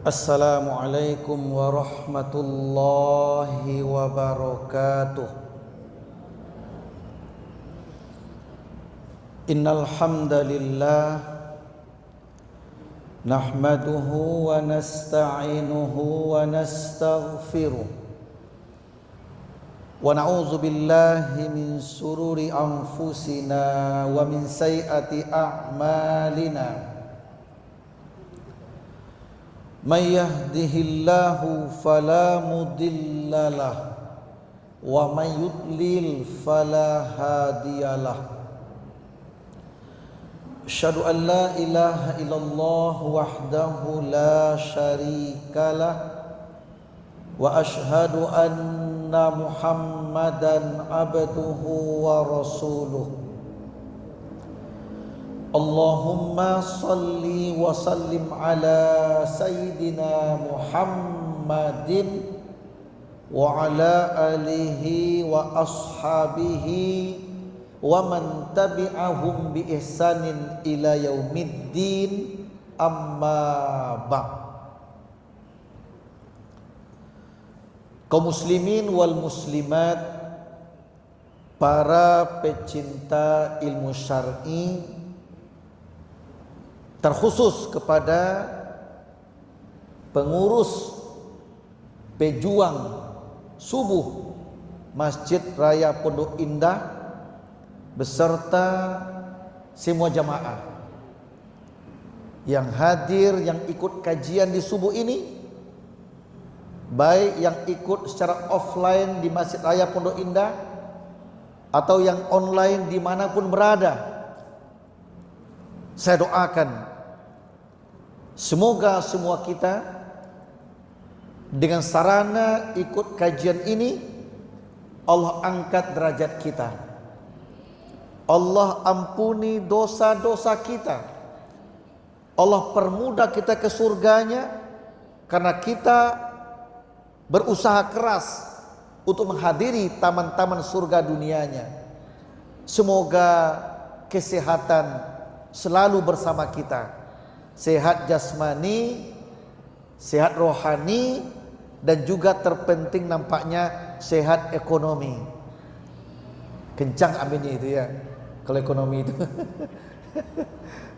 Assalamualaikum warahmatullahi wabarakatuh. Innal hamdalillah nahmaduhu wa nasta'inuhu wa nastaghfiruh wa na'udzu billahi min sururi anfusina wa min sayyiati a'malina. May yahdihillahu fala mudilla lahu wa may yudlil fala hadiyalah. Asyhadu an la ilaha illallah wahdahu la syarikalah wa asyhadu anna Muhammadan abduhu wa rasuluh. Allahumma salli wa sallim ala sayyidina Muhammadin wa ala alihi wa ashabihi wa man tabi'ahum bi ihsanin ila yaumiddin, amma ba'd. Kaum muslimin wal muslimat, para pecinta ilmu syar'i, terkhusus kepada pengurus pejuang subuh Masjid Raya Pondok Indah beserta semua jamaah yang hadir, yang ikut kajian di subuh ini, baik yang ikut secara offline di Masjid Raya Pondok Indah atau yang online dimanapun berada. Saya doakan semoga semua kita dengan sarana ikut kajian ini Allah angkat derajat kita, Allah ampuni dosa-dosa kita, Allah permudah kita ke surganya karena kita berusaha keras untuk menghadiri taman-taman surga dunianya. Semoga kesehatan selalu bersama kita, sehat jasmani, sehat rohani, dan juga terpenting nampaknya sehat ekonomi. Kencang aminnya itu ya, kalau ekonomi itu.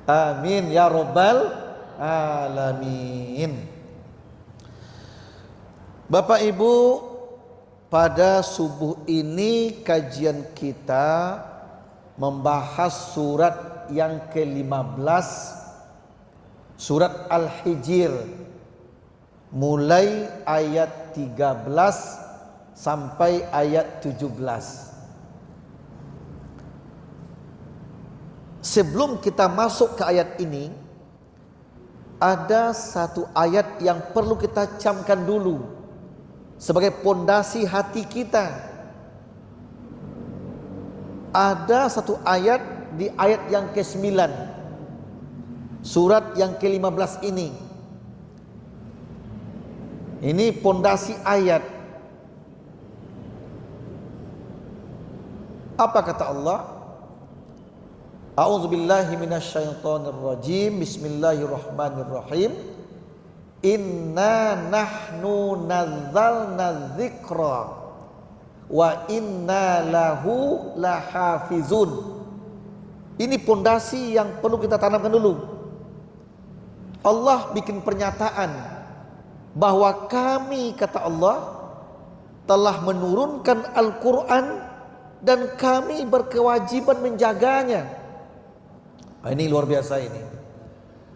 Amin ya robbal alamin. Bapak Ibu, pada subuh ini kajian kita membahas surat yang ke-15, surat Al-Hijr, mulai ayat 13 sampai ayat 17. Sebelum kita masuk ke ayat ini, ada satu ayat yang perlu kita camkan dulu sebagai pondasi hati kita. Ada satu ayat di ayat yang ke-9 surat yang ke-15 ini. Ini pondasi ayat. Apa kata Allah? A'udzubillahi minasyaitonirrajim. Bismillahirrahmanirrahim. Inna nahnu nazzalna dzikra wa inna lahu lahafizun. Ini pondasi yang perlu kita tanamkan dulu. Allah bikin pernyataan bahwa kami, kata Allah, telah menurunkan Al-Quran dan kami berkewajiban menjaganya. Ini luar biasa ini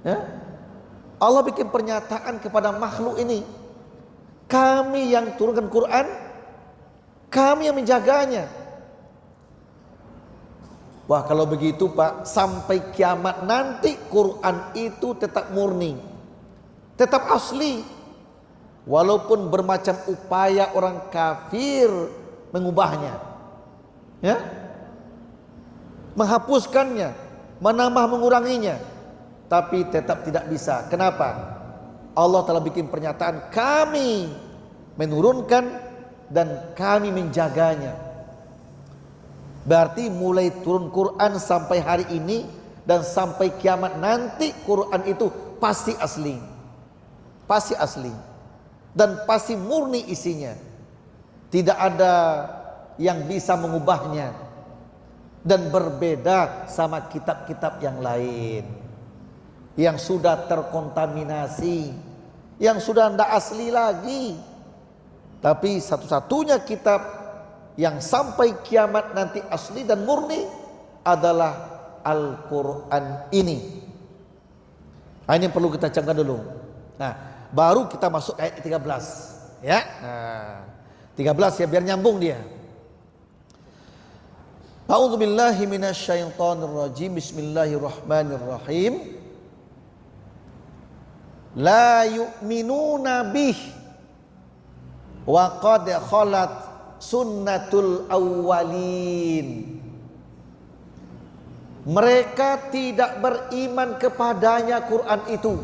ya? Allah bikin pernyataan kepada makhluk ini, kami yang turunkan Quran, kami yang menjaganya. Wah, kalau begitu Pak, sampai kiamat nanti Quran itu tetap murni, tetap asli, walaupun bermacam upaya orang kafir mengubahnya, ya, menghapuskannya, menambah menguranginya, tapi tetap tidak bisa. Kenapa? Allah telah bikin pernyataan, kami menurunkan dan kami menjaganya. Berarti mulai turun Quran sampai hari ini dan sampai kiamat nanti Quran itu pasti asli. pasti asli dan pasti murni isinya. Tidak ada yang bisa mengubahnya dan berbeda sama kitab-kitab yang lain yang sudah terkontaminasi, yang sudah tidak asli lagi. Tapi satu-satunya kitab yang sampai kiamat nanti asli dan murni adalah Al-Quran ini. Nah, ini yang perlu kita camkan dulu. Nah, baru kita masuk ayat 13 ya. Nah, 13 ya, biar nyambung dia. A'udzubillahi minasyaitonirrajim. Bismillahirrahmanirrahim. La yu'minuna bih wa qad khalat sunnatul awwalin. Mereka tidak beriman kepadanya Quran itu,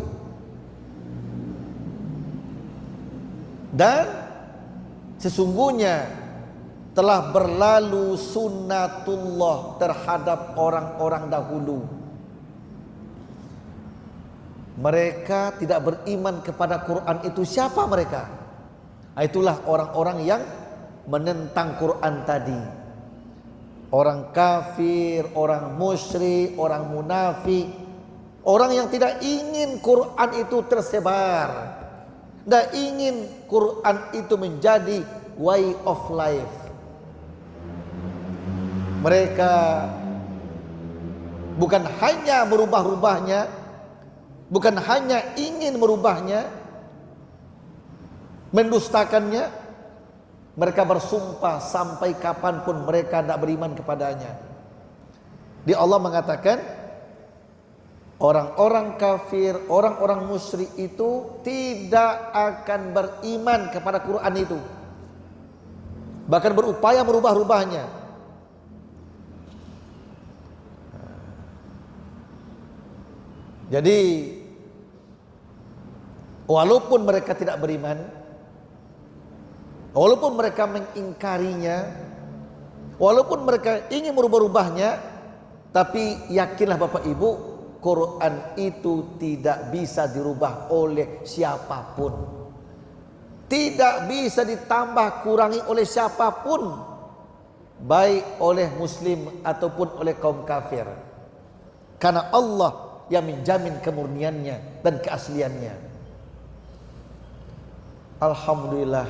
dan sesungguhnya telah berlalu sunnatullah terhadap orang-orang dahulu. Mereka tidak beriman kepada Quran itu. Siapa mereka? Itulah orang-orang yang menentang Quran tadi. Orang kafir, orang musyrik, orang munafik, orang yang tidak ingin Quran itu tersebar, tidak ingin Quran itu menjadi way of life. Mereka bukan hanya merubah-rubahnya, bukan hanya ingin merubahnya, mendustakannya. Mereka bersumpah sampai kapanpun mereka tidak beriman kepadanya. Di Allah mengatakan orang-orang kafir, orang-orang musyrik itu tidak akan beriman kepada Quran itu, bahkan berupaya merubah-rubahnya. Jadi walaupun mereka tidak beriman, walaupun mereka mengingkarinya, walaupun mereka ingin merubah-rubahnya, tapi yakinlah Bapak Ibu, Quran itu tidak bisa dirubah oleh siapapun. Tidak bisa ditambah kurangi oleh siapapun, baik oleh muslim ataupun oleh kaum kafir. Karena Allah yang menjamin kemurniannya dan keasliannya. Alhamdulillah,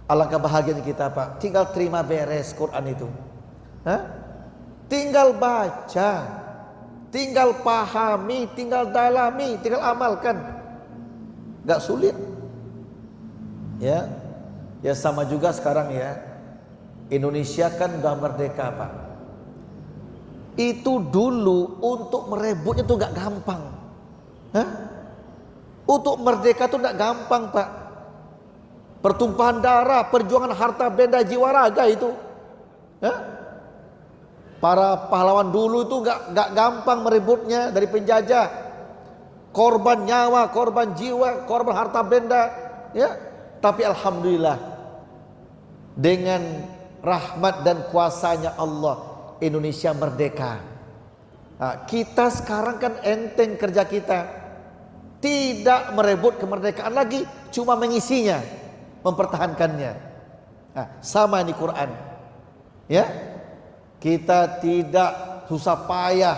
alangkah bahagianya kita Pak, tinggal terima beres Quran itu. Tinggal baca, tinggal pahami, tinggal dalami, tinggal amalkan. Gak sulit. Ya sama juga sekarang ya. Indonesia kan udah merdeka Pak. Itu dulu untuk merebutnya tuh gak gampang. Untuk merdeka tuh gak gampang Pak. Pertumpahan darah, perjuangan harta benda jiwa raga itu. Para pahlawan dulu itu gak gampang merebutnya dari penjajah. Korban nyawa, korban jiwa, korban harta benda. Tapi alhamdulillah, dengan rahmat dan kuasanya Allah, Indonesia merdeka. Nah, kita sekarang kan enteng kerja kita, tidak merebut kemerdekaan lagi, cuma mengisinya, mempertahankannya. Nah, sama di Quran. Ya, kita tidak susah payah.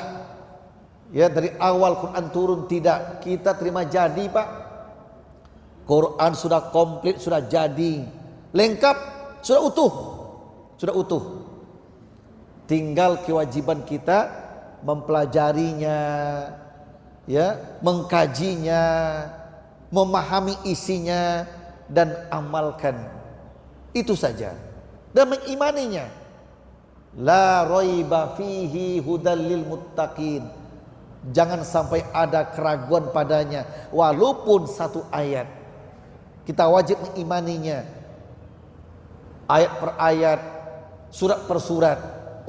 Ya, dari awal Quran turun tidak, kita terima jadi Pak. Quran sudah komplit, sudah jadi, lengkap, sudah utuh. Tinggal kewajiban kita mempelajarinya, ya, mengkajinya, memahami isinya dan amalkan. Itu saja. Dan mengimaninya. La raiba fihi hudal lil muttaqin. Jangan sampai ada keraguan padanya walaupun satu ayat. Kita wajib mengimaninya. Ayat per ayat, surat per surat,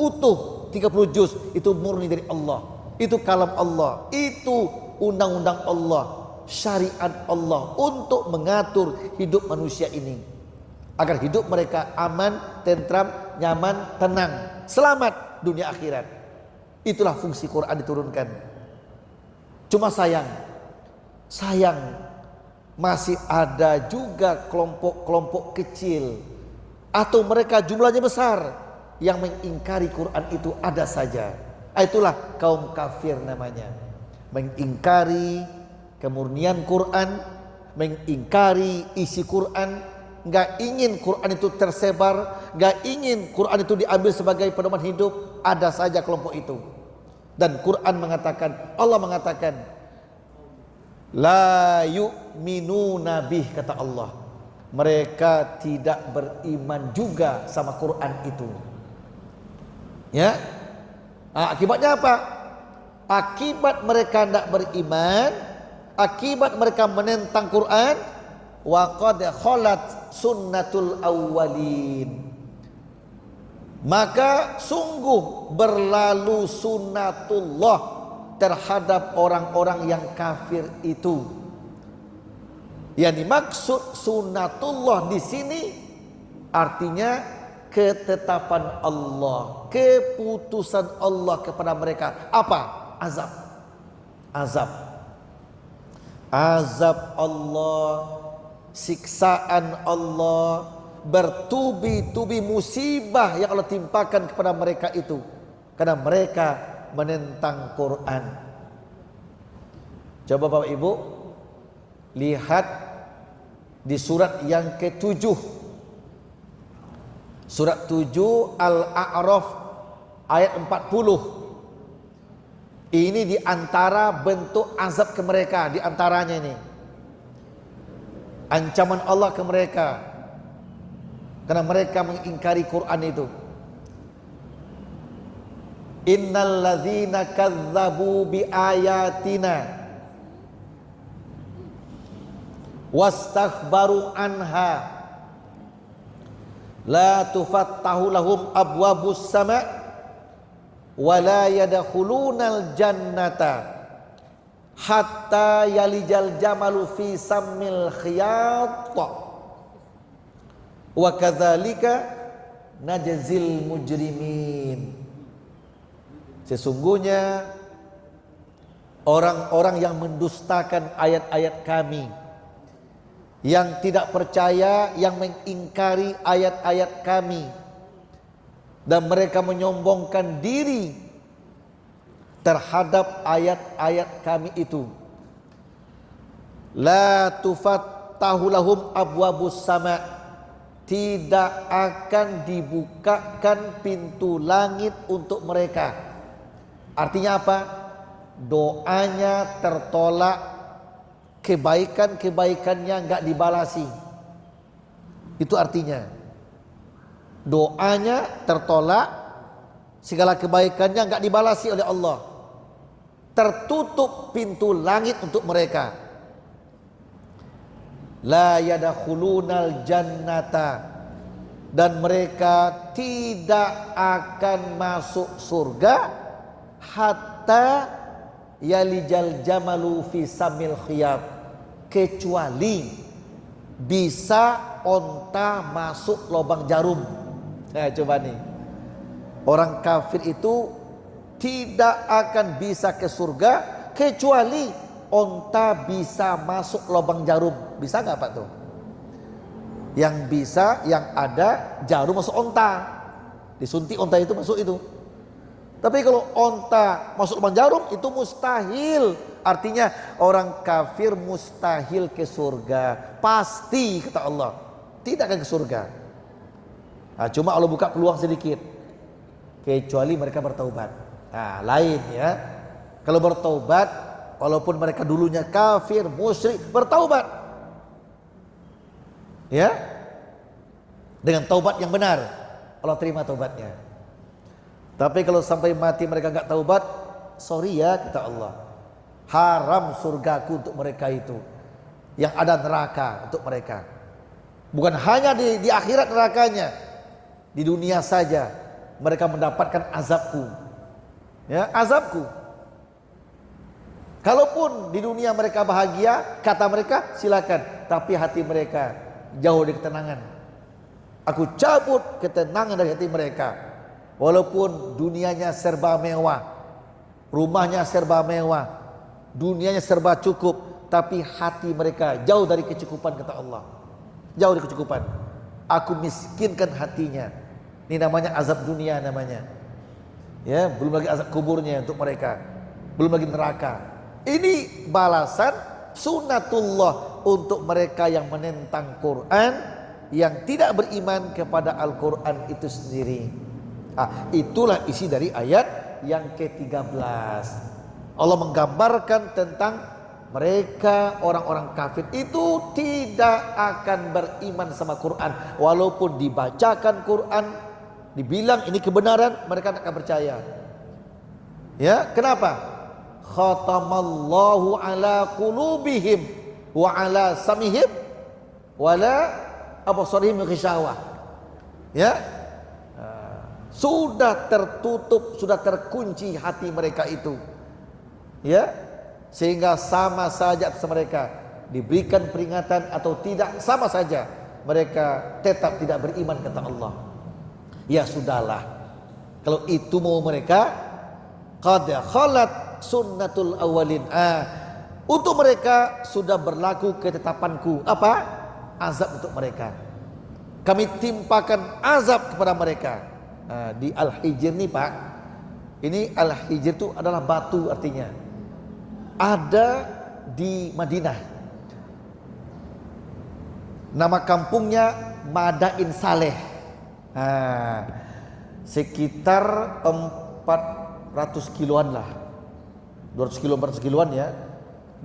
utuh 30 juz, itu murni dari Allah. Itu kalam Allah, itu undang-undang Allah, syariat Allah untuk mengatur hidup manusia ini, agar hidup mereka aman, tentram, nyaman, tenang, selamat dunia akhirat. Itulah fungsi Quran diturunkan. Cuma sayang masih ada juga kelompok-kelompok kecil atau mereka jumlahnya besar yang mengingkari Quran itu ada saja. Itulah kaum kafir namanya. Mengingkari kemurnian Quran, mengingkari isi Quran, nggak ingin Quran itu tersebar, nggak ingin Quran itu diambil sebagai pedoman hidup. Ada saja kelompok itu. Dan Quran mengatakan, Allah mengatakan, la yu'minuna bih, kata Allah, mereka tidak beriman juga sama Quran itu. Ya, akibatnya apa? Akibat mereka tidak beriman, akibat mereka menentang Quran, wa qad khalat sunnatul awwalin, maka sungguh berlalu sunnatullah terhadap orang-orang yang kafir itu. Yang dimaksud sunnatullah di sini artinya ketetapan Allah, keputusan Allah kepada mereka. Apa? Azab. Azab. Azab Allah, siksaan Allah, bertubi-tubi musibah yang Allah timpakan kepada mereka itu karena mereka menentang Quran. Coba Bapak Ibu lihat di surat yang ke-7, surat 7 Al-A'raf ayat 40. Ini di antara bentuk azab ke mereka, di antaranya ini ancaman Allah ke mereka karena mereka mengingkari Quran itu. Innal ladzina kadzdzabu bi ayatina wastakbaru anha la tufattahu lahum abwabus sama' wa la yadkhulunal jannata hatta yalijal jamalu fi sammil khiyat wa kadzalika najzil mujrimin. Sesungguhnya orang-orang yang mendustakan ayat-ayat kami, yang tidak percaya, yang mengingkari ayat-ayat kami, dan mereka menyombongkan diri terhadap ayat-ayat kami itu, la tufattahu lahum abwabus sama', tidak akan dibukakan pintu langit untuk mereka. Artinya apa? Doanya tertolak, kebaikan-kebaikannya enggak dibalasi. Itu artinya doanya tertolak, segala kebaikannya enggak dibalasi oleh Allah. Tertutup pintu langit untuk mereka. La yadkhulunal jannata, dan mereka tidak akan masuk surga hatta yalijal jamalu fi samil khiyat, kecuali bisa onta masuk lubang jarum. Nah coba nih, orang kafir itu tidak akan bisa ke surga kecuali onta bisa masuk lubang jarum. Bisa nggak Pak tuh? Yang bisa, yang ada jarum masuk onta, disuntik onta itu masuk itu. Tapi kalau onta masuk lubang jarum itu mustahil. Artinya orang kafir mustahil ke surga. Pasti kata Allah tidak akan ke surga. Nah, cuma Allah buka peluang sedikit, kecuali mereka bertaubat. Nah, lain ya. Kalau bertaubat, walaupun mereka dulunya kafir, musyrik, bertaubat, ya, dengan taubat yang benar, Allah terima taubatnya. Tapi kalau sampai mati mereka enggak taubat, sorry ya kata Allah, haram surgaku untuk mereka itu, yang ada neraka untuk mereka. Bukan hanya di akhirat nerakanya, di dunia saja mereka mendapatkan azabku, ya, azabku. Kalaupun di dunia mereka bahagia, kata mereka silakan, tapi hati mereka jauh dari ketenangan. Aku cabut ketenangan dari hati mereka. Walaupun dunianya serba mewah, rumahnya serba mewah, dunianya serba cukup, tapi hati mereka jauh dari kecukupan, kata Allah. Jauh dari kecukupan. Aku miskinkan hatinya. Ini namanya azab dunia namanya. Ya, belum lagi azab kuburnya untuk mereka. Belum lagi neraka. Ini balasan sunnatullah untuk mereka yang menentang Quran, yang tidak beriman kepada Al-Quran itu sendiri. Itulah isi dari ayat yang ke-13. Allah menggambarkan tentang mereka orang-orang kafir itu tidak akan beriman sama Quran. Walaupun dibacakan Quran, dibilang ini kebenaran, mereka tidak akan percaya. Ya, kenapa? Khatamallahu ala qulubihim wa ala samihim wala absarihim ghishawah. Ya, sudah tertutup, sudah terkunci hati mereka itu. Ya, sehingga sama saja atas mereka diberikan peringatan atau tidak, sama saja mereka tetap tidak beriman, kata Allah. Ya sudahlah, kalau itu mau mereka, qad khalat sunnatul awalin. Untuk mereka sudah berlaku ketetapanku. Apa? Azab untuk mereka. Kami timpakan azab kepada mereka. Di Al-Hijr nih Pak, ini Al-Hijr itu adalah batu artinya. Ada di Madinah, nama kampungnya Madain Saleh. Sekitar 400 kiloan lah, 200 kilo, 400 kiloan ya,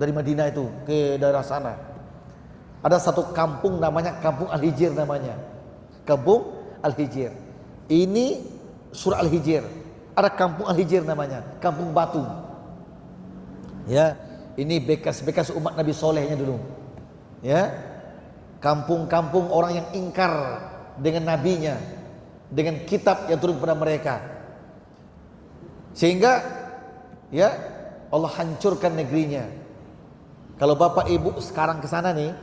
dari Madinah itu ke daerah sana. Ada satu kampung namanya Kampung Al-Hijr namanya. Kampung Al-Hijr. Ini surah Al-Hijr. Ada Kampung Al-Hijr namanya, Kampung Batu. Ya, ini bekas-bekas umat Nabi Solehnya dulu. Ya, kampung-kampung orang yang ingkar dengan nabinya, dengan kitab yang turun kepada mereka. Sehingga ya Allah hancurkan negerinya. Kalau Bapak Ibu sekarang ke sana nih,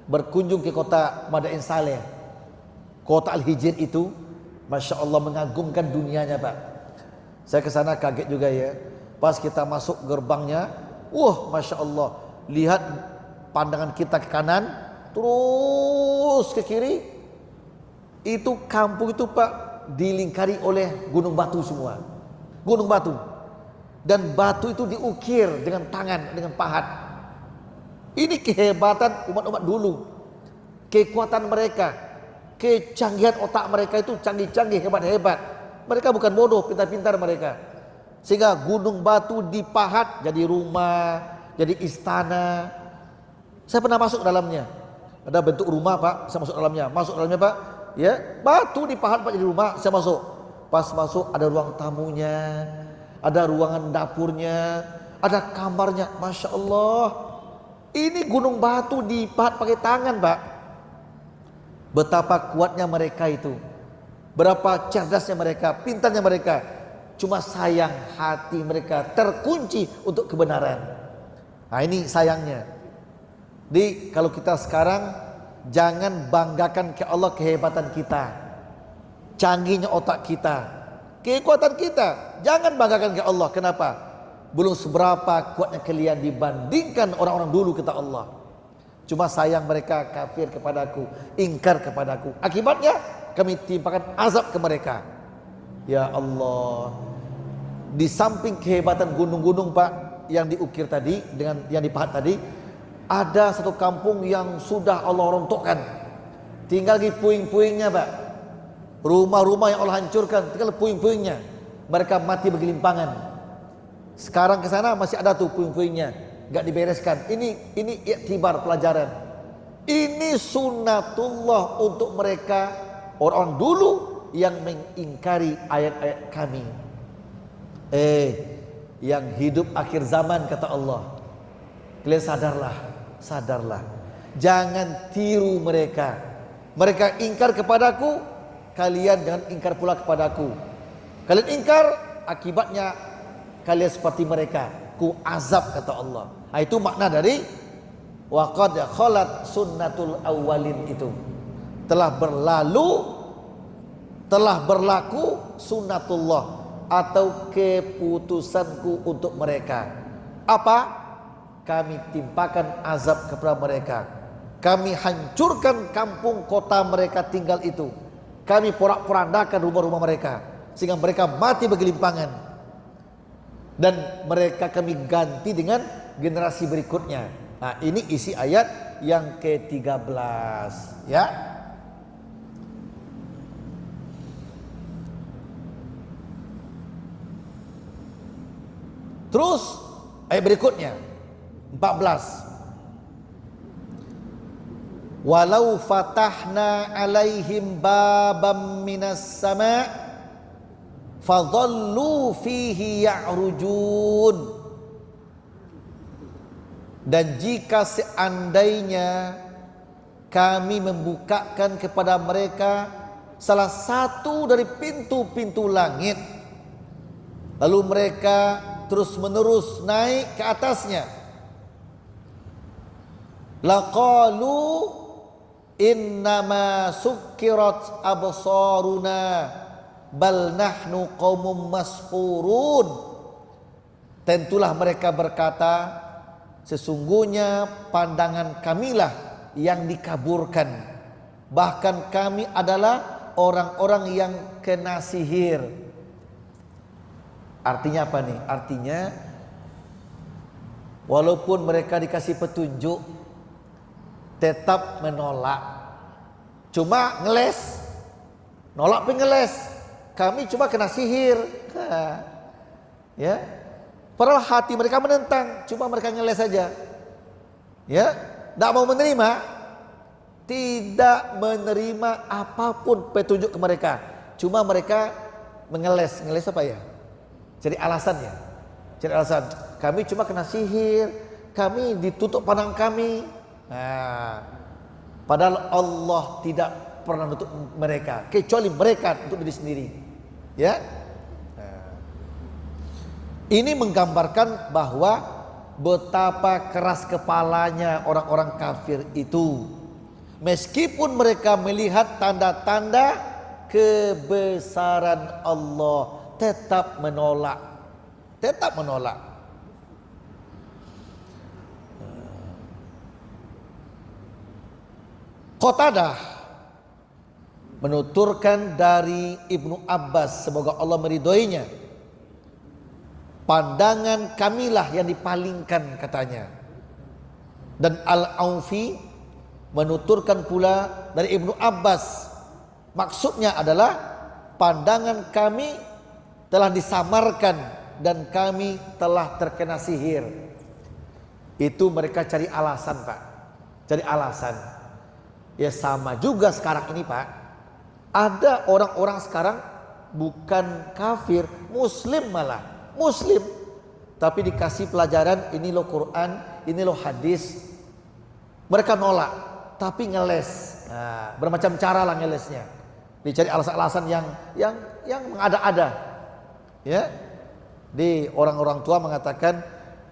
berkunjung ke kota Madain Saleh, kota Al-Hijr itu, Masya Allah mengagumkan dunianya Pak. Saya ke sana kaget juga ya. Pas kita masuk gerbangnya, Masya Allah, lihat pandangan kita ke kanan, terus ke kiri, itu kampung itu Pak dilingkari oleh gunung batu semua. Gunung batu. Dan batu itu diukir dengan tangan, dengan pahat. Ini kehebatan umat-umat dulu. Kekuatan mereka, kecanggihan otak mereka itu canggih-canggih, hebat-hebat. Mereka bukan bodoh, pintar-pintar mereka. Sehingga gunung batu dipahat jadi rumah, jadi istana. Saya pernah masuk dalamnya. Ada bentuk rumah Pak, saya masuk dalamnya. Masuk dalamnya Pak, ya, batu dipahat Pak jadi rumah, saya masuk. Pas masuk ada ruang tamunya, ada ruangan dapurnya, ada kamarnya. Masya Allah, ini gunung batu dipahat pakai tangan Pak. Betapa kuatnya mereka itu, berapa cerdasnya mereka, pintarnya mereka. Cuma sayang hati mereka terkunci untuk kebenaran. Nah ini sayangnya. Jadi kalau kita sekarang, jangan banggakan ke Allah kehebatan kita, canggihnya otak kita, kekuatan kita. Jangan banggakan ke Allah. Kenapa? Belum seberapa kuatnya kalian dibandingkan orang-orang dulu, kata Allah. Cuma sayang mereka kafir kepadaku, ingkar kepadaku. Akibatnya kami timpakan azab ke mereka. Ya Allah, di samping kehebatan gunung-gunung Pak yang diukir tadi, dengan yang dipahat tadi, ada satu kampung yang sudah Allah rontokkan. Tinggal lagi puing-puingnya Pak. Rumah-rumah yang Allah hancurkan, tinggal puing-puingnya. Mereka mati bergelimpangan. Sekarang ke sana masih ada tuh puing-puingnya, nggak dibereskan. Ini iktibar, pelajaran. Ini sunnatullah untuk mereka orang dulu yang mengingkari ayat-ayat kami. Yang hidup akhir zaman, kata Allah. Kalian sadarlah. Jangan tiru mereka. Mereka ingkar kepadaku, kalian jangan ingkar pula kepadaku. Kalian ingkar, akibatnya kalian seperti mereka, ku azab, kata Allah. Itu makna dari wa qad khalat sunnatul awwalin itu. Telah berlaku sunnatullah atau keputusanku untuk mereka. Apa? kami timpakan azab kepada mereka. Kami hancurkan kampung kota mereka tinggal itu. Kami porak-porandakan rumah-rumah mereka sehingga mereka mati bergelimpangan. Dan mereka kami ganti dengan generasi berikutnya. Nah, ini isi ayat yang ke-13 ya. Terus ayat berikutnya 14. Walau fatahna alaihim babam minas sama' fadhallu fihi ya'rujun. Dan jika seandainya kami membukakan kepada mereka salah satu dari pintu-pintu langit, lalu mereka terus menerus naik ke atasnya, laqalu innama sukkirat absaruna bal nahnu qaumum masfurun. Tentulah mereka berkata, sesungguhnya pandangan kamilah yang dikaburkan, bahkan kami adalah orang-orang yang kena sihir. Artinya apa nih? Artinya walaupun mereka dikasih petunjuk tetap menolak. Cuma ngeles, nolak pengeles. Kami cuma kena sihir. Ya. Padahal hati mereka menentang, cuma mereka ngeles saja. Ya, tidak mau menerima, tidak menerima apapun petunjuk ke mereka. Cuma mereka mengeles, ngeles apa ya? Cari alasan ya. Cari alasan. Kami cuma kena sihir, kami ditutup pandang kami. Nah, padahal Allah tidak pernah menutup mereka, kecuali mereka untuk diri sendiri. Ya. Ini menggambarkan bahwa betapa keras kepalanya orang-orang kafir itu. Meskipun mereka melihat tanda-tanda kebesaran Allah, tetap menolak. Tetap menolak. Qatadah menuturkan dari Ibnu Abbas, semoga Allah meridhoinya, pandangan kamilah yang dipalingkan katanya. Dan Al-Aufi menuturkan pula dari Ibnu Abbas, maksudnya adalah pandangan kami telah disamarkan dan kami telah terkena sihir. Itu mereka cari alasan, Pak. Cari alasan. Ya sama juga sekarang ini, Pak. Ada orang-orang sekarang bukan kafir, muslim malah. Muslim, tapi dikasih pelajaran, ini loh Quran, ini loh hadis. Mereka nolak, tapi ngeles. Nah, bermacam cara lah ngelesnya. Dicari alasan-alasan yang mengada-ada. Ya, di orang-orang tua mengatakan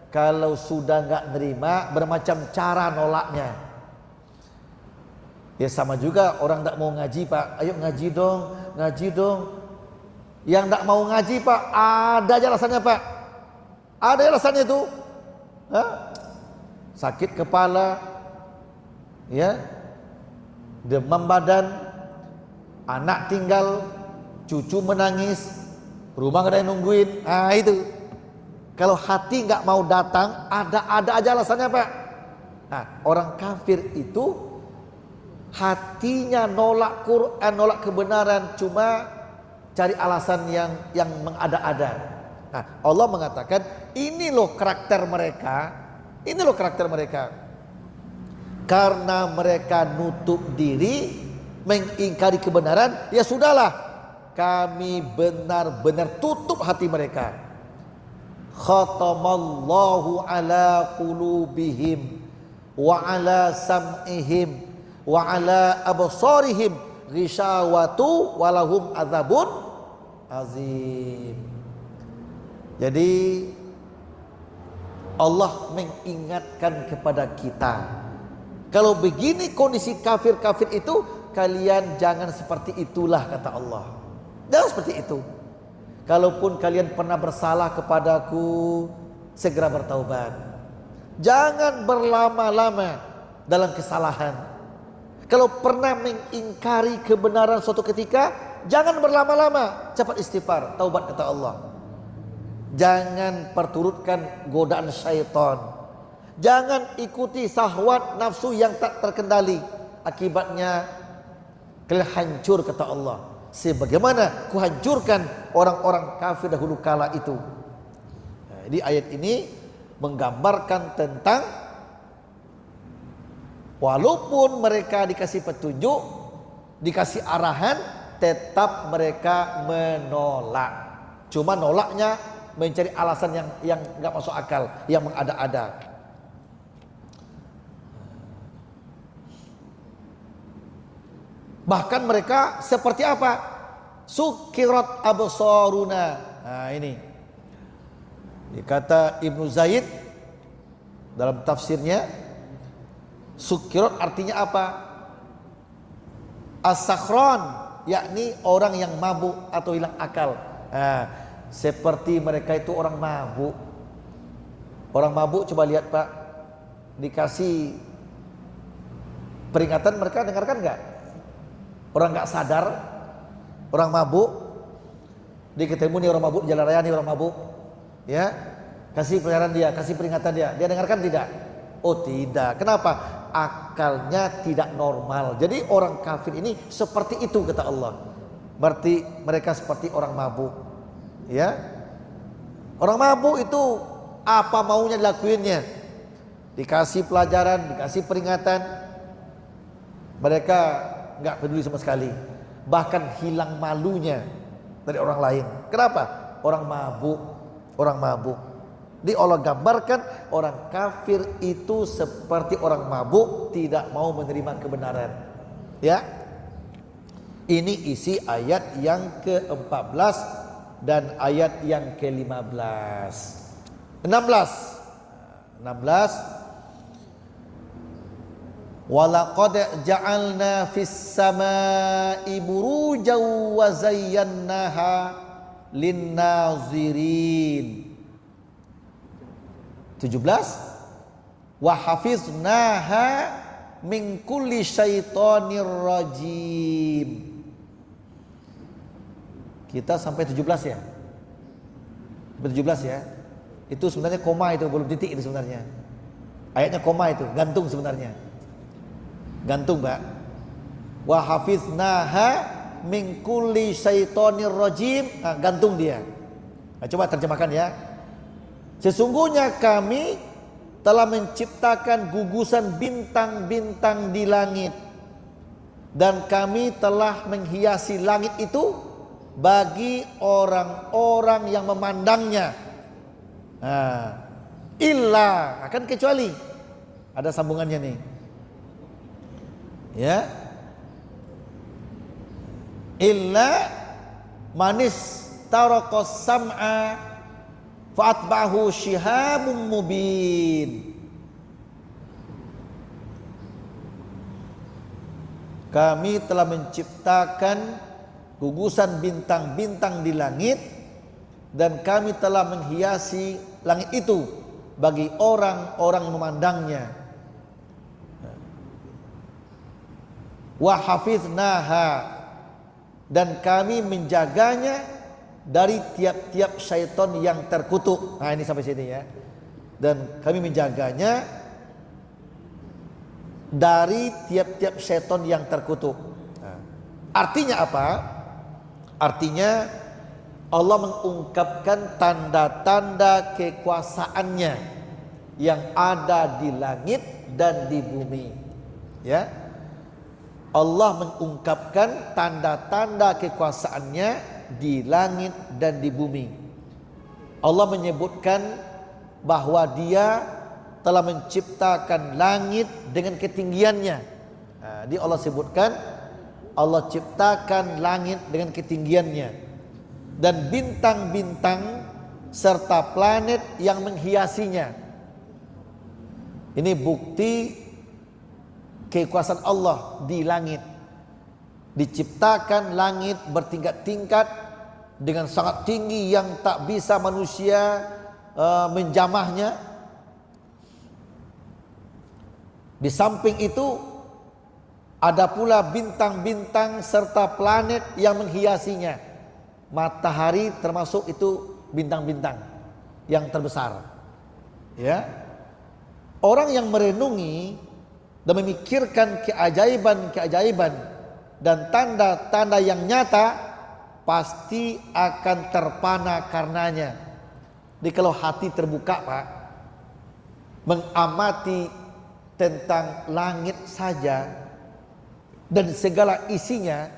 kalau sudah nggak nerima, bermacam cara nolaknya. Ya sama juga orang tidak mau ngaji, Pak. Ayo ngaji dong, ngaji dong. Yang tidak mau ngaji, Pak, ada aja alasannya, Pak. Ada alasannya itu. Hah? Sakit kepala, ya, demam badan, anak tinggal, cucu menangis, rumah gak ada yang nungguin. Nah itu. Kalau hati nggak mau datang, ada aja alasannya, Pak. Nah, orang kafir itu hatinya nolak Quran, nolak kebenaran, cuma cari alasan yang mengada-ada. Nah, Allah mengatakan ini loh karakter mereka, ini loh karakter mereka. Karena mereka nutup diri, mengingkari kebenaran, ya sudahlah, kami benar-benar tutup hati mereka. Khatamallahu ala qulubihim wa ala sam'ihim wa ala absarihim ghishawatu walahum adzabun azim. Jadi Allah mengingatkan kepada kita, kalau begini kondisi kafir-kafir itu, kalian jangan seperti itulah, kata Allah. Jangan seperti itu. Kalaupun kalian pernah bersalah kepadaku, segera bertaubat. Jangan berlama-lama dalam kesalahan. Kalau pernah mengingkari kebenaran suatu ketika, jangan berlama-lama, cepat istighfar, taubat kata Allah. Jangan perturutkan godaan syaitan. Jangan ikuti syahwat nafsu yang tak terkendali. Akibatnya kalian hancur kata Allah. Sebagaimana kuhancurkan orang-orang kafir dahulu kala itu. Nah, jadi ayat ini menggambarkan tentang walaupun mereka dikasih petunjuk, dikasih arahan, tetap mereka menolak. Cuma nolaknya mencari alasan yang nggak masuk akal, yang mengada-ada. Bahkan mereka seperti apa? Sukirat absaruna. Nah ini kata Ibnu Zaid dalam tafsirnya, sukirat artinya apa? As-sakhran, yakni orang yang mabuk atau hilang akal. Nah, seperti mereka itu orang mabuk. Orang mabuk coba lihat Pak, dikasih peringatan mereka dengarkan nggak? Orang nggak sadar, orang mabuk, dia ketemu nih orang mabuk jalan raya nih orang mabuk, ya kasih pelajaran dia, kasih peringatan dia dengarkan tidak? Oh tidak. Kenapa? Akalnya tidak normal. Jadi orang kafir ini seperti itu kata Allah. Berarti mereka seperti orang mabuk, ya. Orang mabuk itu apa maunya dilakuinnya, dikasih pelajaran, dikasih peringatan, mereka nggak peduli sama sekali, bahkan hilang malunya dari orang lain. Kenapa? Orang mabuk, orang mabuk. Di Allah gambarkan orang kafir itu seperti orang mabuk, tidak mau menerima kebenaran. Ya, ini isi ayat yang ke-14 dan ayat yang ke-15. 16. Walaqad ja'alna fis samaa'i burujan wa zayyannaha lin-nazirin. 17. Wa hafiznaha min kulli syaitonir rajim. Kita sampai 17 ya. Sampai 17 ya. Itu sebenarnya koma, itu belum titik itu sebenarnya. Ayatnya koma itu, gantung sebenarnya. Gantung Mbak. Wa hafiznaha min kulli syaitonir rajim. Nah, gantung dia. Nah, coba terjemahkan ya. Sesungguhnya kami telah menciptakan gugusan bintang-bintang di langit, dan kami telah menghiasi langit itu bagi orang-orang yang memandangnya. Nah, illa, akan kecuali, ada sambungannya nih. Ya, illa manis taraqas sam'a fa'atba'ahu shihabun mubin. Kami telah menciptakan gugusan bintang-bintang di langit, dan kami telah menghiasi langit itu bagi orang-orang yang memandangnya. Wa hafiznaha, dan kami menjaganya dari tiap-tiap syaitan yang terkutuk. Nah ini sampai sini ya. Dan kami menjaganya dari tiap-tiap syaitan yang terkutuk. Nah, artinya apa? Artinya Allah mengungkapkan tanda-tanda kekuasaannya yang ada di langit dan di bumi. Ya, Allah mengungkapkan tanda-tanda kekuasaannya di langit dan di bumi. Allah menyebutkan bahwa Dia telah menciptakan langit dengan ketinggiannya. Nah, di Allah sebutkan Allah ciptakan langit dengan ketinggiannya, dan bintang-bintang serta planet yang menghiasinya. Ini bukti kekuasaan Allah di langit. Diciptakan langit bertingkat-tingkat dengan sangat tinggi yang tak bisa manusia menjamahnya. Di samping itu ada pula bintang-bintang serta planet yang menghiasinya. Matahari termasuk itu bintang-bintang yang terbesar. Ya. Orang yang merenungi dan memikirkan keajaiban-keajaiban dan tanda-tanda yang nyata pasti akan terpana karenanya. Jadi kalau hati terbuka, Pak, mengamati tentang langit saja dan segala isinya,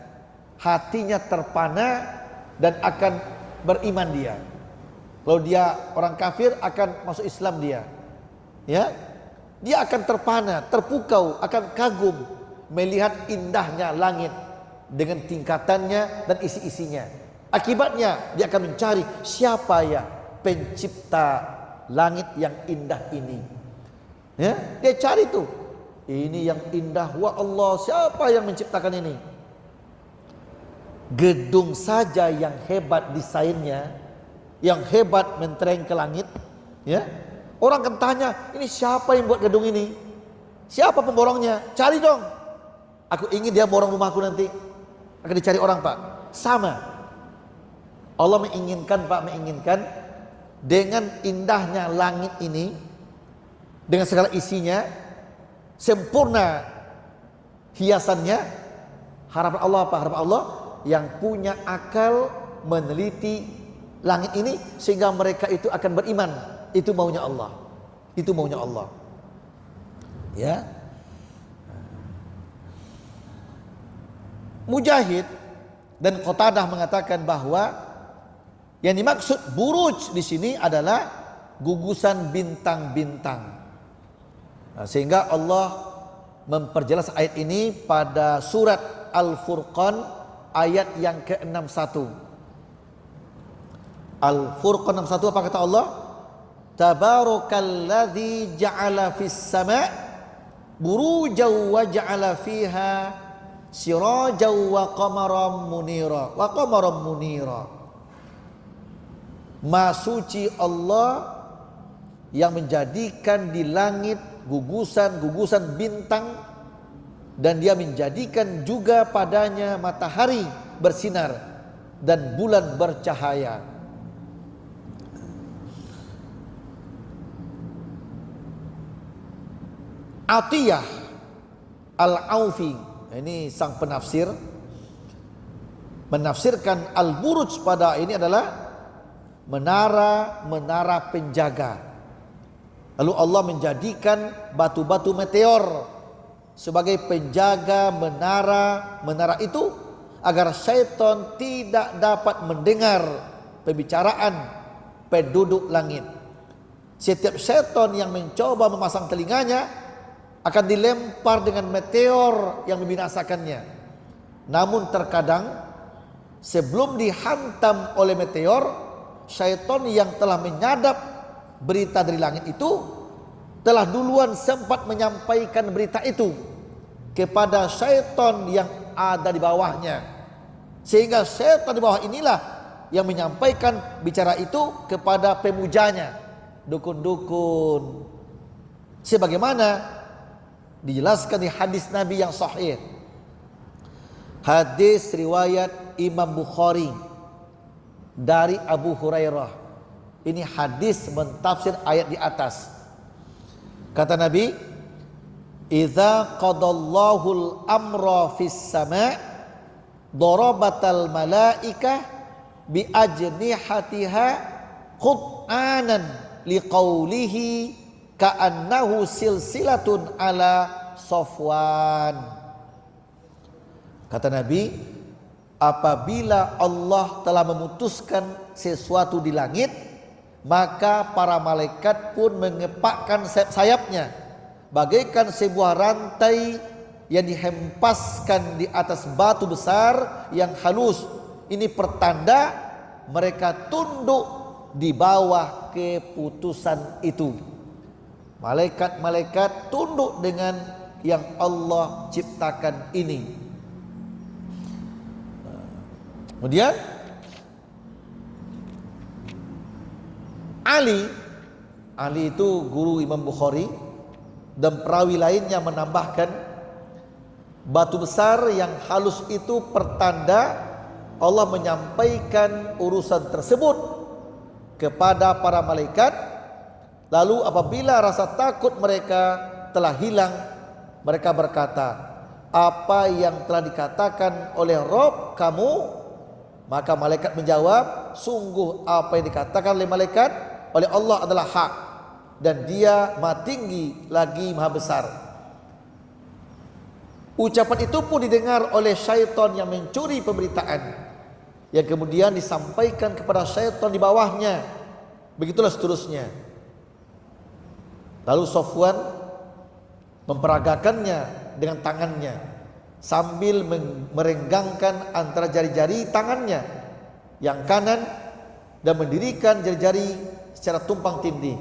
hatinya terpana dan akan beriman dia. Kalau dia orang kafir akan masuk Islam dia. Ya. Dia akan terpana, terpukau, akan kagum melihat indahnya langit dengan tingkatannya dan isi-isinya. Akibatnya dia akan mencari siapa ya pencipta langit yang indah ini. Ya, dia cari tuh. Ini yang indah, wah Allah, siapa yang menciptakan ini? Gedung saja yang hebat desainnya, yang hebat mentereng ke langit, ya. Orang akan tanya, ini siapa yang buat gedung ini? Siapa pemborongnya? Cari dong. Aku ingin dia borong rumahku nanti. Akan dicari orang, Pak. Sama. Allah menginginkan, Pak, menginginkan dengan indahnya langit ini, dengan segala isinya, sempurna hiasannya. Harapan Allah, Pak, harapan Allah yang punya akal meneliti langit ini sehingga mereka itu akan beriman. Itu maunya Allah. Itu maunya Allah. Ya. Mujahid dan Qatadah mengatakan bahwa yang dimaksud buruj di sini adalah gugusan bintang-bintang. Nah, sehingga Allah memperjelas ayat ini pada surat Al-Furqan ayat yang ke-61. Al-Furqan 61 apa kata Allah? Tabarakalladzi ja'ala fis sama' burujan wa ja'ala fiha sirajan wa qamaran munira wa qamaran munira. Maha suci Allah yang menjadikan di langit gugusan-gugusan bintang dan dia menjadikan juga padanya matahari bersinar dan bulan bercahaya. Atiyah Al-Aufi, ini sang penafsir, menafsirkan Al-Buruj pada ini adalah menara-menara penjaga. Lalu Allah menjadikan batu-batu meteor sebagai penjaga menara itu agar syaitan tidak dapat mendengar pembicaraan penduduk langit. Setiap syaitan yang mencoba memasang telinganya akan dilempar dengan meteor yang membinasakannya. Namun terkadang sebelum dihantam oleh meteor, syaitan yang telah menyadap berita dari langit itu telah duluan sempat menyampaikan berita itu kepada syaitan yang ada di bawahnya. Sehingga syaitan di bawah inilah yang menyampaikan bicara itu kepada pemujanya, dukun-dukun. Sebagaimana dijelaskan di hadis Nabi yang sahih. Hadis riwayat Imam Bukhari dari Abu Hurairah. Ini hadis mentafsir ayat di atas. Kata Nabi, "Idza qadallahu al-amra fis sama' darabatal malaikah bi ajnihatiha qut'anan liqaulihi ka'annahu silsilatun ala Safwan." Kata Nabi, apabila Allah telah memutuskan sesuatu di langit, maka para malaikat pun mengepakkan sayap-sayapnya bagaikan sebuah rantai yang dihempaskan di atas batu besar yang halus. Ini pertanda mereka tunduk di bawah keputusan itu. Malaikat-malaikat tunduk dengan yang Allah ciptakan ini. Kemudian Ali itu guru Imam Bukhari. Dan perawi lainnya menambahkan, batu besar yang halus itu pertanda Allah menyampaikan urusan tersebut kepada para malaikat. Lalu apabila rasa takut mereka telah hilang, mereka berkata, apa yang telah dikatakan oleh Rob kamu? Maka malaikat menjawab, sungguh apa yang dikatakan oleh malaikat oleh Allah adalah hak, dan dia maha tinggi lagi maha besar. Ucapan itu pun didengar oleh syaitan yang mencuri pemberitaan, yang kemudian disampaikan kepada syaitan di bawahnya. Begitulah seterusnya. Lalu Safwan memperagakannya dengan tangannya sambil merenggangkan antara jari-jari tangannya yang kanan dan mendirikan jari-jari secara tumpang tindih.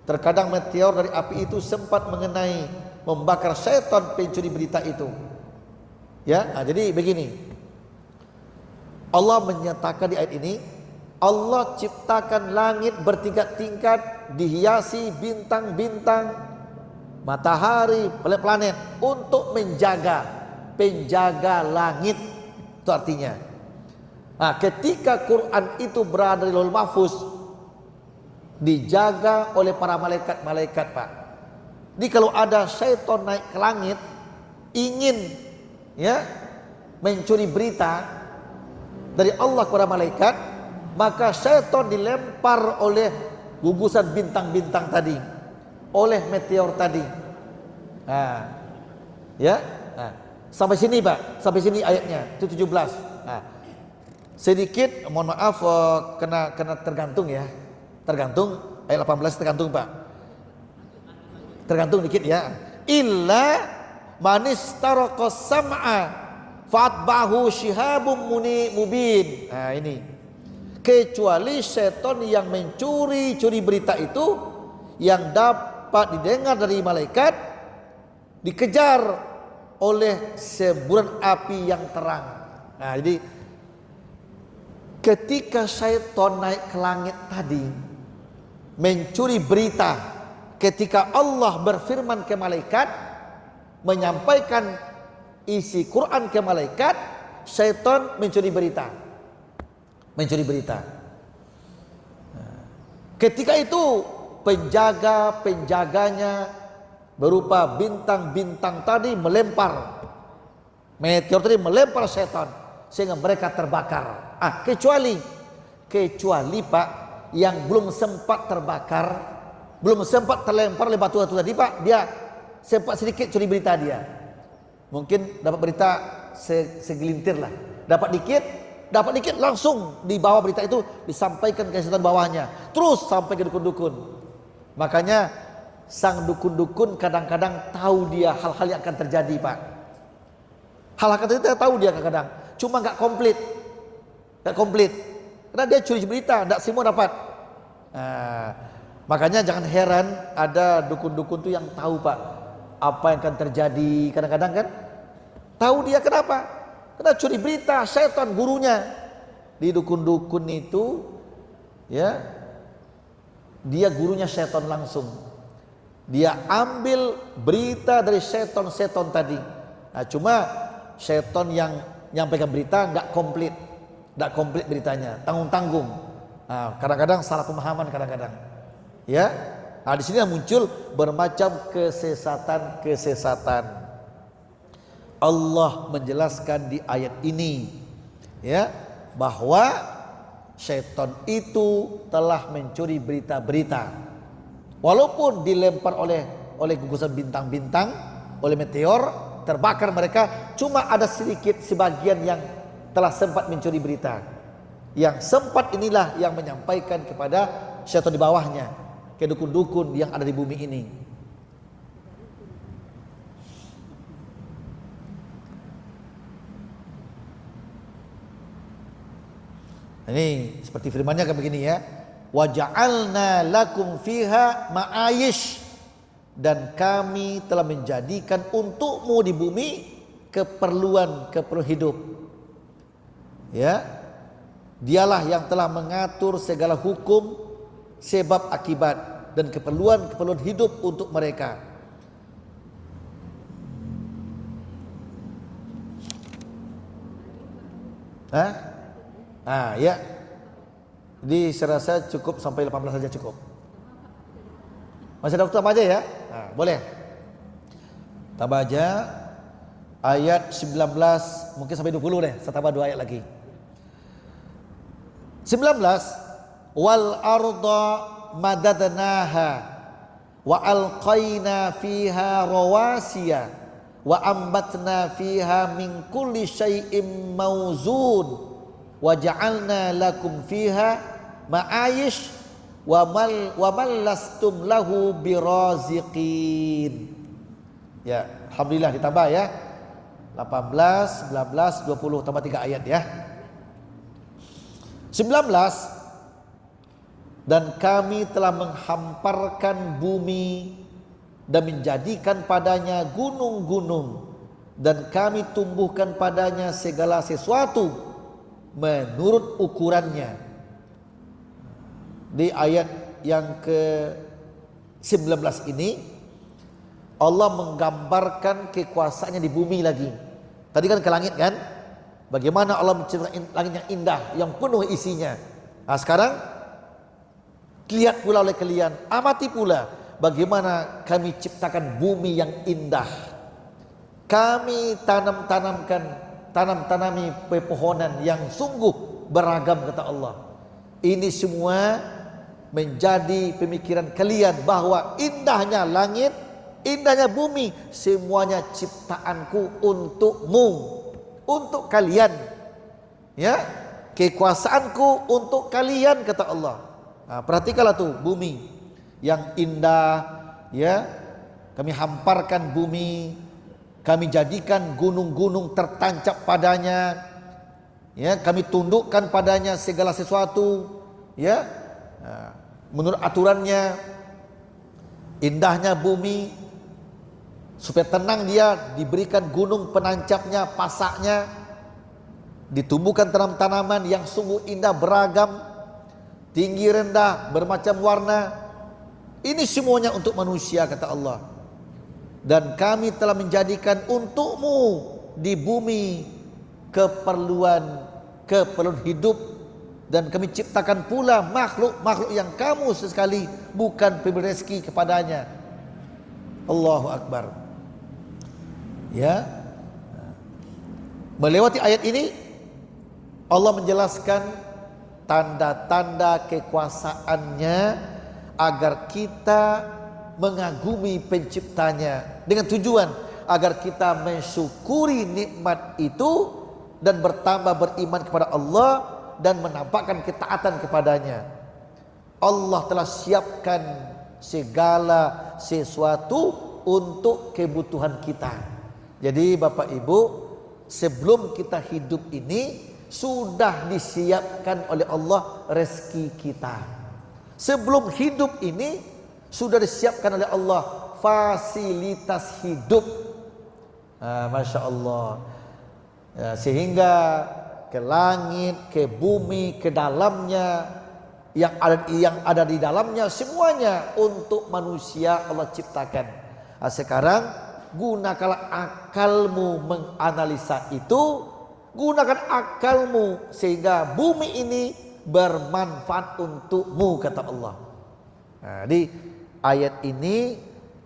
Terkadang meteor dari api itu sempat mengenai, membakar syaitan pencuri berita itu. Ya, jadi begini. Allah menyatakan di ayat ini, Allah ciptakan langit bertingkat-tingkat, dihiasi bintang-bintang, matahari, planet-planet untuk penjaga langit. Itu artinya. Nah, ketika Quran itu berada di Lauhul Mahfuz, dijaga oleh para malaikat-malaikat, Pak. Jadi kalau ada syaitan naik ke langit ingin mencuri berita dari Allah kepada malaikat, maka syaitan dilempar oleh gugusan bintang-bintang tadi, oleh meteor tadi. Sampai sini, Pak. Sampai sini ayatnya, itu 17. Sedikit mohon maaf, kena tergantung ya. Tergantung ayat 18 tergantung, Pak. Tergantung dikit ya. Illa manistaraqas sam'a fatbahu shihabum mubin. Nah, ini. Kecuali setan yang mencuri berita itu yang dapat didengar dari malaikat, dikejar oleh semburan api yang terang. Nah, jadi ketika syaitan naik ke langit tadi mencuri berita, ketika Allah berfirman ke malaikat, menyampaikan isi Quran ke malaikat, syaitan mencuri berita. Ketika itu penjaganya berupa bintang-bintang tadi melempar, meteor tadi melempar syaitan sehingga mereka terbakar. Kecuali Pak yang belum sempat terbakar, belum sempat terlempar oleh batu-batu tadi, Pak, dia sempat sedikit curi berita dia. Mungkin dapat berita segelintir lah, dapat dikit langsung di bawah berita itu disampaikan ke setan bawahnya, terus sampai ke dukun-dukun. Makanya sang dukun-dukun kadang-kadang tahu dia hal-hal yang akan terjadi, Pak. Hal-hal yang terjadi tahu dia kadang-kadang, cuma nggak komplit, karena dia curi berita, nggak semua dapat. Makanya jangan heran ada dukun-dukun tuh yang tahu, Pak, apa yang akan terjadi. Kadang-kadang kan tahu dia, kenapa? Karena curi berita setan gurunya. Di dukun-dukun itu ya, dia gurunya setan langsung. Dia ambil berita dari setan tadi. Cuma setan yang nyampaikan berita nggak komplit beritanya, tanggung-tanggung. Kadang-kadang salah pemahaman kadang-kadang. Ya, di sini yang muncul bermacam kesesatan. Allah menjelaskan di ayat ini ya, bahwa syaitan itu telah mencuri berita-berita, walaupun dilempar oleh gugusan bintang-bintang, oleh meteor, terbakar mereka, cuma ada sedikit sebagian yang telah sempat mencuri berita. Yang sempat inilah yang menyampaikan kepada syaitan di bawahnya, ke dukun-dukun yang ada di bumi ini. Ini seperti firman-Nya kan begini ya. Wa ja'alna lakum fiha ma'ayish, dan kami telah menjadikan untukmu di bumi keperluan hidup. Ya. Dialah yang telah mengatur segala hukum, sebab akibat dan keperluan hidup untuk mereka. Hah? Ya. Jadi saya rasa cukup sampai 18 saja cukup. Masih ada waktu tambah aja ya? Boleh. Tambah aja ayat 19, mungkin sampai 20 deh. Saya tambah 2 ayat lagi. 19, wal arda madadnaha wa alqaina fiha rawasiya wa ambatna fiha min kulli syai'im mawzun wa ja'alna lakum fiha ma'ayish wa mal lastum lahu biraziqin. Ya, alhamdulillah ditambah ya. 18, 19, 20 tambah 3 ayat ya. 19, dan kami telah menghamparkan bumi dan menjadikan padanya gunung-gunung, dan kami tumbuhkan padanya segala sesuatu menurut ukurannya. Di ayat yang ke-19 ini Allah menggambarkan kekuasaannya di bumi lagi. Tadi kan ke langit kan? Bagaimana Allah menciptakan langit yang indah, yang penuh isinya. Nah sekarang lihat pula oleh kalian, amati pula bagaimana kami ciptakan bumi yang indah. Kami tanami pepohonan yang sungguh beragam, kata Allah. Ini semua menjadi pemikiran kalian bahwa indahnya langit, indahnya bumi, semuanya ciptaanku untukmu, untuk kalian. Ya, kekuasaanku untuk kalian, kata Allah. Nah, perhatikanlah tuh bumi yang indah, ya. Kami hamparkan bumi, kami jadikan gunung-gunung tertancap padanya, ya. Kami tundukkan padanya segala sesuatu, ya. Nah, menurut aturannya. Indahnya bumi, supaya tenang dia, diberikan gunung penancapnya, pasaknya, ditumbuhkan tanaman-tanaman yang sungguh indah, beragam, tinggi rendah, bermacam warna. Ini semuanya untuk manusia, kata Allah. Dan kami telah menjadikan untukmu di bumi keperluan hidup, dan kami ciptakan pula makhluk-makhluk yang kamu sesekali bukan pemberi rezeki kepadanya. Allahu Akbar. Ya. Melewati ayat ini Allah menjelaskan tanda-tanda kekuasaannya agar kita mengagumi penciptanya, dengan tujuan agar kita mensyukuri nikmat itu dan bertambah beriman kepada Allah dan menampakkan ketaatan kepadanya. Allah telah siapkan segala sesuatu untuk kebutuhan kita. Jadi Bapak Ibu, sebelum kita hidup ini sudah disiapkan oleh Allah rezeki kita. Sebelum hidup ini sudah disiapkan oleh Allah fasilitas hidup. Masya Allah. Ya, sehingga ke langit, ke bumi, ke dalamnya, yang ada di dalamnya, semuanya untuk manusia Allah ciptakan. Nah, sekarang gunakanlah akalmu menganalisa itu, gunakan akalmu sehingga bumi ini bermanfaat untukmu, kata Allah. Nah, di ayat ini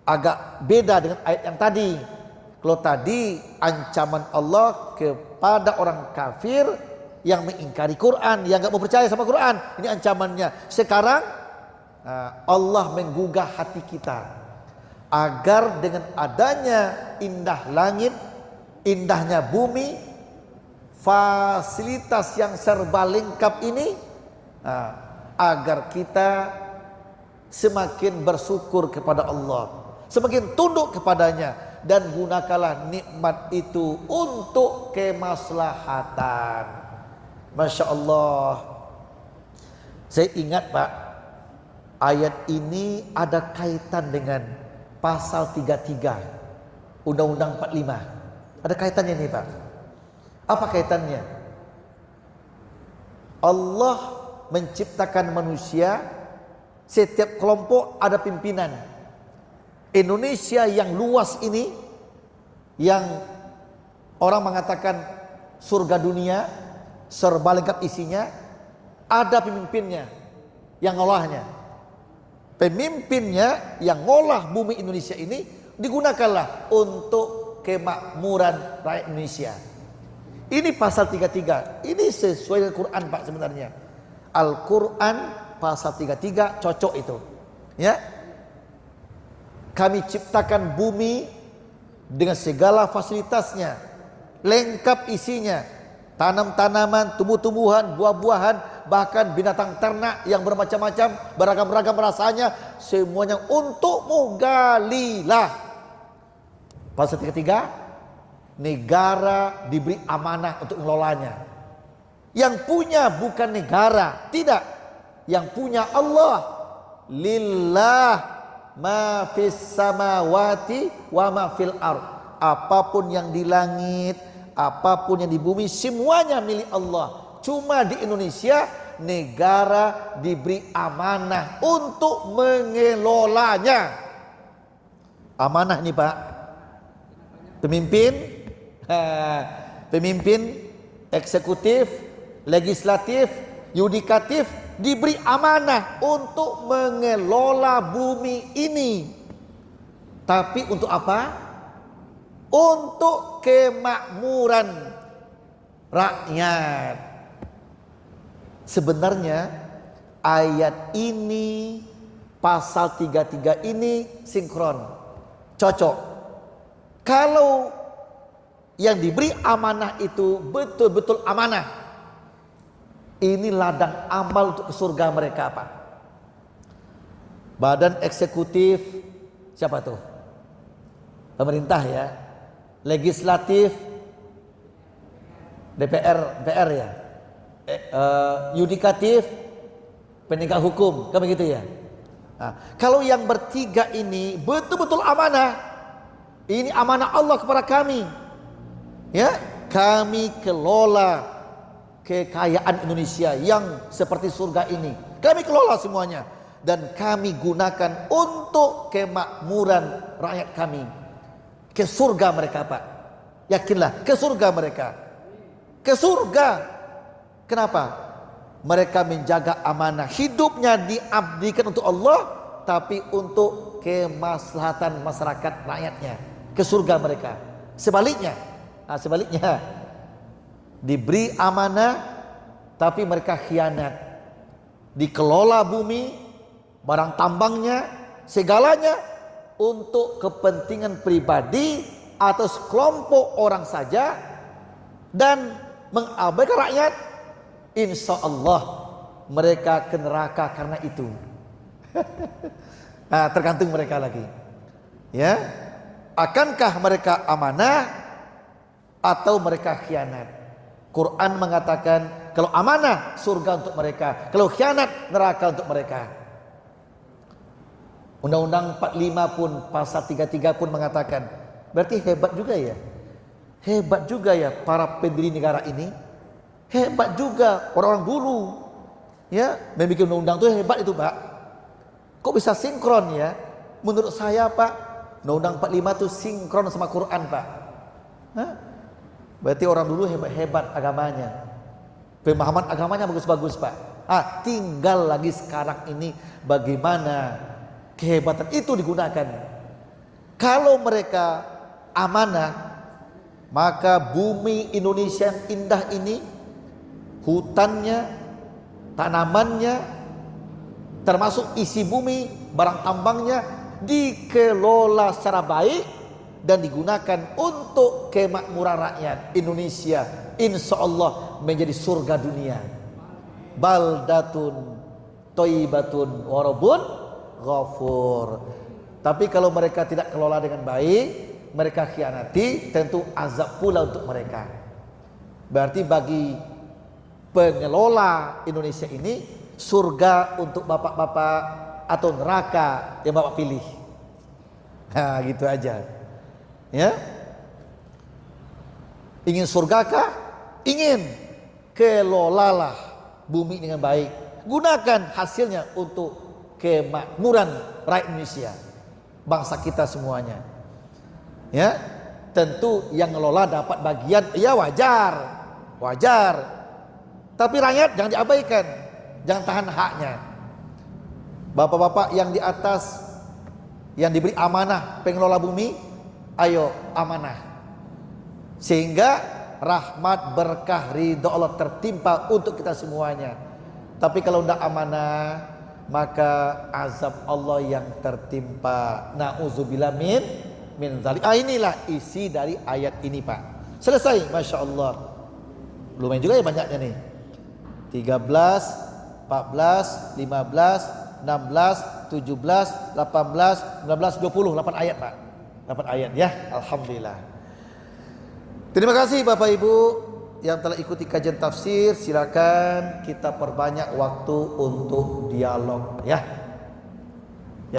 agak beda dengan ayat yang tadi. Kalau tadi ancaman Allah kepada orang kafir yang mengingkari Quran, yang enggak mau percaya sama Quran, ini ancamannya. Sekarang Allah menggugah hati kita agar dengan adanya indah langit, indahnya bumi, fasilitas yang serba lengkap ini, agar kita semakin bersyukur kepada Allah, semakin tunduk kepadanya, dan gunakanlah nikmat itu untuk kemaslahatan. Masya Allah. Saya ingat Pak, ayat ini ada kaitan dengan pasal 33 Undang-Undang 45. Ada kaitannya nih Pak. Apa kaitannya? Allah menciptakan manusia, setiap kelompok ada pimpinan. Indonesia yang luas ini, yang orang mengatakan surga dunia, serba lengkap isinya, ada pemimpinnya yang ngolahnya. Pemimpinnya yang ngolah bumi Indonesia ini digunakanlah untuk kemakmuran rakyat Indonesia. Ini pasal 33. Ini sesuai dengan Quran Pak sebenarnya. Al-Quran pasal 33 cocok itu. Ya. Kami ciptakan bumi dengan segala fasilitasnya, lengkap isinya, tanam-tanaman, tumbuh-tumbuhan, buah-buahan, bahkan binatang ternak yang bermacam-macam, beragam-ragam rasanya, semuanya untukmu, galilah. Pasal 33, negara diberi amanah untuk mengelolanya. Yang punya bukan negara, tidak. Yang punya Allah. Lillah ma fis samawati wa ma fil ard. Apapun yang di langit, apapun yang di bumi, semuanya milik Allah. Cuma di Indonesia negara diberi amanah untuk mengelolanya. Amanah nih Pak. Pemimpin eksekutif, legislatif, yudikatif diberi amanah untuk mengelola bumi ini. Tapi untuk apa? Untuk kemakmuran rakyat. Sebenarnya ayat ini, pasal 33 ini sinkron, cocok. Kalau yang diberi amanah itu betul-betul amanah, ini ladang amal untuk ke surga mereka Pak. Badan eksekutif siapa tuh? Pemerintah ya. Legislatif DPR ya. Yudikatif penegak hukum, kan begitu ya. Nah, kalau yang bertiga ini betul-betul amanah. Ini amanah Allah kepada kami. Ya, kami kelola kekayaan Indonesia yang seperti surga ini. Kami kelola semuanya dan kami gunakan untuk kemakmuran rakyat kami. Ke surga mereka Pak. Yakinlah, ke surga mereka. Ke surga. Kenapa? Mereka menjaga amanah. Hidupnya diabdikan untuk Allah, tapi untuk kemaslahatan masyarakat rakyatnya. Ke surga mereka. Sebaliknya, diberi amanah tapi mereka khianat. Dikelola bumi, barang tambangnya, segalanya untuk kepentingan pribadi atau sekelompok orang saja dan mengabaikan rakyat. Insya Allah mereka ke neraka karena itu. Nah, tergantung mereka lagi. Ya, akankah mereka amanah atau mereka khianat? Quran mengatakan kalau amanah surga untuk mereka, kalau khianat neraka untuk mereka. Undang-Undang 45 pun pasal 33 pun mengatakan, berarti hebat juga ya. Hebat juga ya para pendiri negara ini. Hebat juga orang-orang dulu. Ya, membuat undang-undang itu hebat itu, Pak. Kok bisa sinkron ya? Menurut saya, Pak, Undang-Undang 45 itu sinkron sama Quran, Pak. Hah? Berarti orang dulu hebat-hebat agamanya. Pemahaman agamanya bagus-bagus, Pak. Tinggal lagi sekarang ini bagaimana kehebatan itu digunakan. Kalau mereka amanah, maka bumi Indonesia yang indah ini, hutannya, tanamannya, termasuk isi bumi, barang tambangnya dikelola secara baik dan digunakan untuk kemakmuran rakyat Indonesia. Insya Allah menjadi surga dunia. Baldatun thayyibatun wa rabbun ghafur. Tapi kalau mereka tidak kelola dengan baik, mereka khianati, tentu azab pula untuk mereka. Berarti bagi pengelola Indonesia ini, surga untuk bapak-bapak atau neraka yang bapak pilih. Nah, gitu aja. Ya. Ingin surgakah? Ingin. Kelolalah bumi dengan baik. Gunakan hasilnya untuk kemakmuran rakyat Indonesia, bangsa kita semuanya. Ya, tentu yang ngelola dapat bagian, ya wajar. Tapi rakyat jangan diabaikan, jangan tahan haknya. Bapak-bapak yang di atas, yang diberi amanah pengelola bumi, ayo amanah. Sehingga rahmat, berkah, ridho Allah tertimpa untuk kita semuanya. Tapi kalau tidak amanah, maka azab Allah yang tertimpa. Na'udzubillah min dzalik. Inilah isi dari ayat ini, Pak. Selesai, Masya Allah. Lumayan juga ya banyaknya nih. 13, 14, 15, 16, 17, 18, 19, 20, 8 ayat, Pak. 8 ayat ya. Alhamdulillah. Terima kasih Bapak Ibu yang telah ikuti kajian tafsir. Silakan kita perbanyak waktu untuk dialog ya.